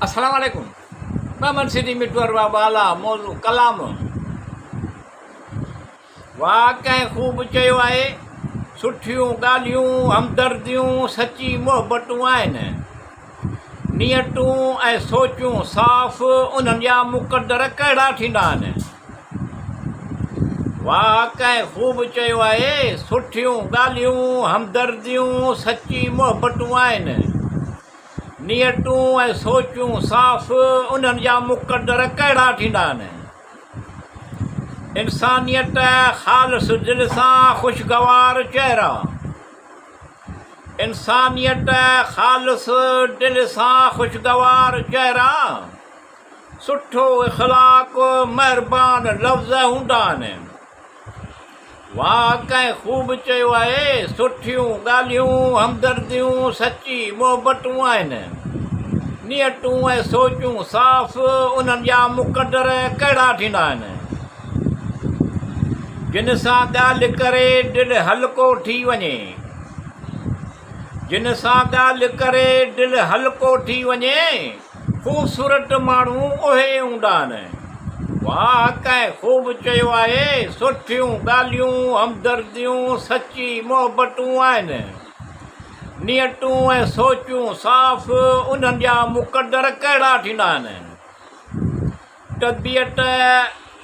अस्सलाम वालेकुम। मैं मनसिदी मिटवर बाला मौजू कलाम वाह कंहिं ख़ूब चयो आहे सुठियूं ॻाल्हियूं हमदर्दियूं सची मोहबतूं आहिनि नियतूं ऐं सोचूं साफ़ उन्हनि जा मुक़दर कहिड़ा थींदा आहिनि। वाह कंहिं ख़ूब चयो आहे सुठियूं ॻाल्हियूं हमदर्दियूं सची मोहबतूं आहिनि नियतूं ऐं सोचूं साफ़ उन्हनि जा मुक़दर कहिड़ा थींदा आहिनि। इंसानियत ख़ालिस दिलि सां ख़ुशगवार चहिरा इंसानियत ख़ालिस दिलि सां ख़ुशगवार चहिरा सुठो इख़लाक़ महिरबान लफ़्ज़ हूंदा आहिनि। वाह कंहिं ख़ूब चयो आहे सुठियूं ॻाल्हियूं हमदर्दियूं सची मोहबतूं आहिनि नियतूं ऐं सोचूं साफ़ उन्हनि जा मुक़दर कहिड़ा थींदा आहिनि। जिन सां ॻाल्हि करे दिलि हल्को थी वञे जिन सां ॻाल्हि करे दिलि हल्को थी वञे ख़ूबसूरत माण्हू उहे हूंदा आहिनि। वाह कंहिं ख़ूब चयो आहे सुठियूं ॻाल्हियूं हमदर्दियूं सची मोहबतूं आहिनि नियतूं ऐं सोचूं साफ़ उन्हनि जा मुक़दर कहिड़ा थींदा आहिनि। तबियत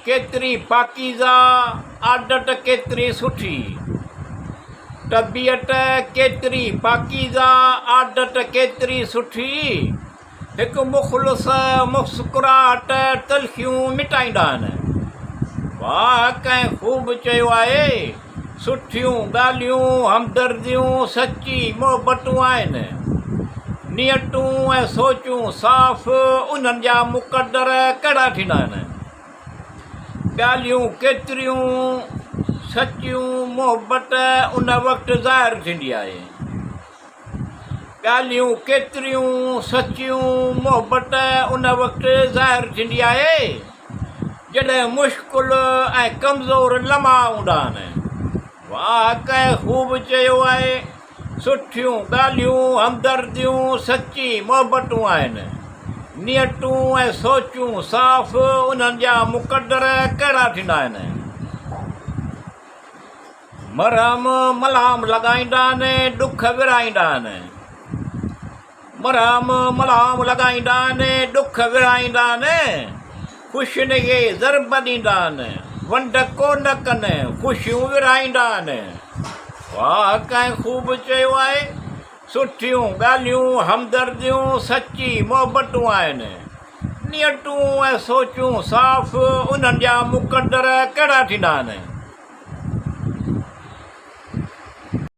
केतिरी पाकीज़ा आदत केतिरी सुठी तबियत केतिरी पाकीज़ा आदत केतिरी सुठी हिकु मुख़लिस मुस्कुराहट तलख़ियूं मिटाईंदा आहिनि। वाह कंहिं ख़ूब चयो आहे सुठियूं ॻाल्हियूं हमदर्दियूं सची मोहबतूं आहिनि नियतूं ऐं सोचूं साफ़ उन्हनि जा मुक़दर कहिड़ा थींदा आहिनि। ॻाल्हियूं केतिरियूं सचियूं मोहबत उन वक़्तु ज़ाहिर थींदी आहे ॻाल्हियूं केतिरियूं सचियूं मोहबत उन वक़्तु ज़ाहिर थींदी आहे जॾहिं मुश्किल ऐं कमज़ोर लम्हा हूंदा आहिनि। वाह कंहिं ख़ूब चयो आहे सुठियूं ॻाल्हियूं हमदर्दियूं सची मोहबतूं आहिनि नियतूं ऐं सोचूं साफ़ उन्हनि जा मुक़दर कहिड़ा थींदा आहिनि। मरहम मलहम लॻाईंदा आहिनि ॾुख विराईंदा आहिनि मरहम मलहम लॻाईंदा आहिनि ॾुख विराईंदा आहिनि ख़ुशिनगे ज़रब ॾींदा आहिनि वंड कोन कनि ख़ुशियूं विराईंदा आहिनि। वाह कंहिं ख़ूब चयो आहे सुठियूं ॻाल्हियूं हमदर्दियूं सची मोहबतूं आहिनि नियतूं ऐं सोचूं साफ़ उन्हनि जा मुक़दर कहिड़ा थींदा आहिनि।